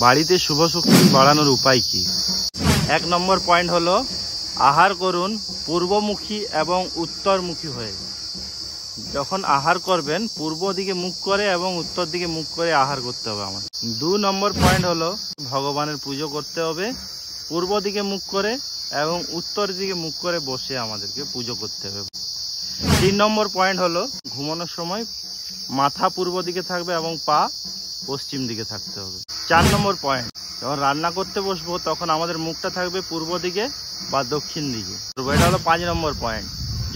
বাড়িতে শুভ শক্তি বাড়ানোর উপায় কি? 1 নম্বর পয়েন্ট হলো আহার করুন পূর্বমুখী এবং উত্তরমুখী হয়ে। যখন আহার করবেন পূর্ব দিকে মুখ করে এবং উত্তর দিকে মুখ করে আহার করতে হবে আমাদের। 2 নম্বর পয়েন্ট হলো ভগবানের পুজো করতে হবে পূর্ব দিকে মুখ করে এবং উত্তর দিকে মুখ করে বসে আমাদেরকে পুজো করতে হবে। 3 নম্বর পয়েন্ট হলো ঘুমানোর সময় মাথা পূর্ব দিকে থাকবে এবং পা পশ্চিম দিকে থাকতে হবে। 4 নম্বর পয়েন্ট, যখন রান্না করতে বসবো তখন আমাদের মুখটা থাকবে পূর্ব দিকে বা দক্ষিণ দিকে। এটা হলো 5 নম্বর পয়েন্ট,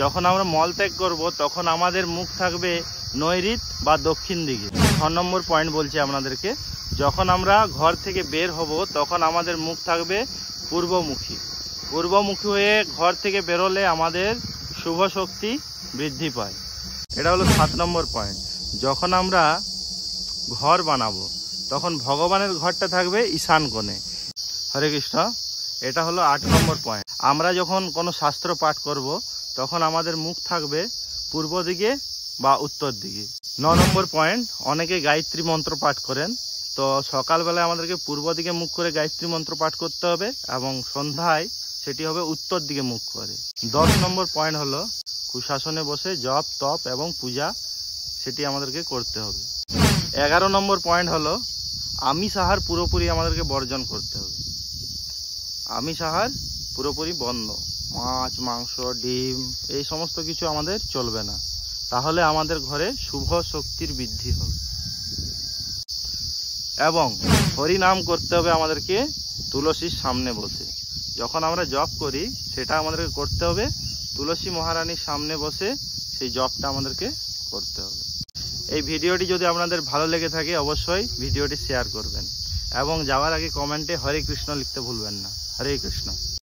যখন আমরা মলত্যাগ করব তখন আমাদের মুখ থাকবে নৈঋত বা দক্ষিণ দিকে। 6 নম্বর পয়েন্ট বলছি আপনাদেরকে, যখন আমরা ঘর থেকে বের হব তখন আমাদের মুখ থাকবে পূর্বমুখী। পূর্বমুখী হয়ে ঘর থেকে বেরোলে আমাদের শুভ শক্তি বৃদ্ধি পায়। এটা হলো 7 নম্বর পয়েন্ট, যখন আমরা ঘর বানাবো তখন ভগবানের ঘরটা থাকবে ঈশান কোণে। হরে কৃষ্ণ। এটা হলো 8 নম্বর পয়েন্ট, আমরা যখন কোনো শাস্ত্র পাঠ করব তখন আমাদের মুখ থাকবে পূর্ব দিকে বা উত্তর দিকে। 9 নম্বর পয়েন্ট, অনেকে গায়ত্রী মন্ত্র পাঠ করেন, তো সকালবেলায় আমাদেরকে পূর্ব দিকে মুখ করে গায়ত্রী মন্ত্র পাঠ করতে হবে এবং সন্ধ্যায় সেটি হবে উত্তর দিকে মুখ করে। 10 নম্বর পয়েন্ট হলো কুশাসনে বসে জপ তপ এবং পূজা সেটি আমাদেরকে করতে হবে। 11 নম্বর পয়েন্ট হলো আমিষ আহার পুরোপুরি আমাদেরকে বর্জন করতে হবে। আমিষ আহার পুরোপুরি বন্ধ, মাছ মাংস ডিম এই সমস্ত কিছু আমাদের চলবে না, তাহলে আমাদের ঘরে শুভ শক্তির বৃদ্ধি হবে। এবং হরি নাম করতে হবে আমাদেরকে তুলসীর সামনে বসে। যখন আমরা জপ করি সেটা আমাদেরকে করতে হবে তুলসী মহারানীর সামনে বসে, সেই জপটা আমাদেরকে করতে হবে। এই ভিডিওটি যদি আপনাদের ভালো লেগে থাকে অবশ্যই ভিডিওটি শেয়ার করবেন এবং যাওয়ার আগে কমেন্টে হরে কৃষ্ণ লিখতে ভুলবেন না। হরে কৃষ্ণ।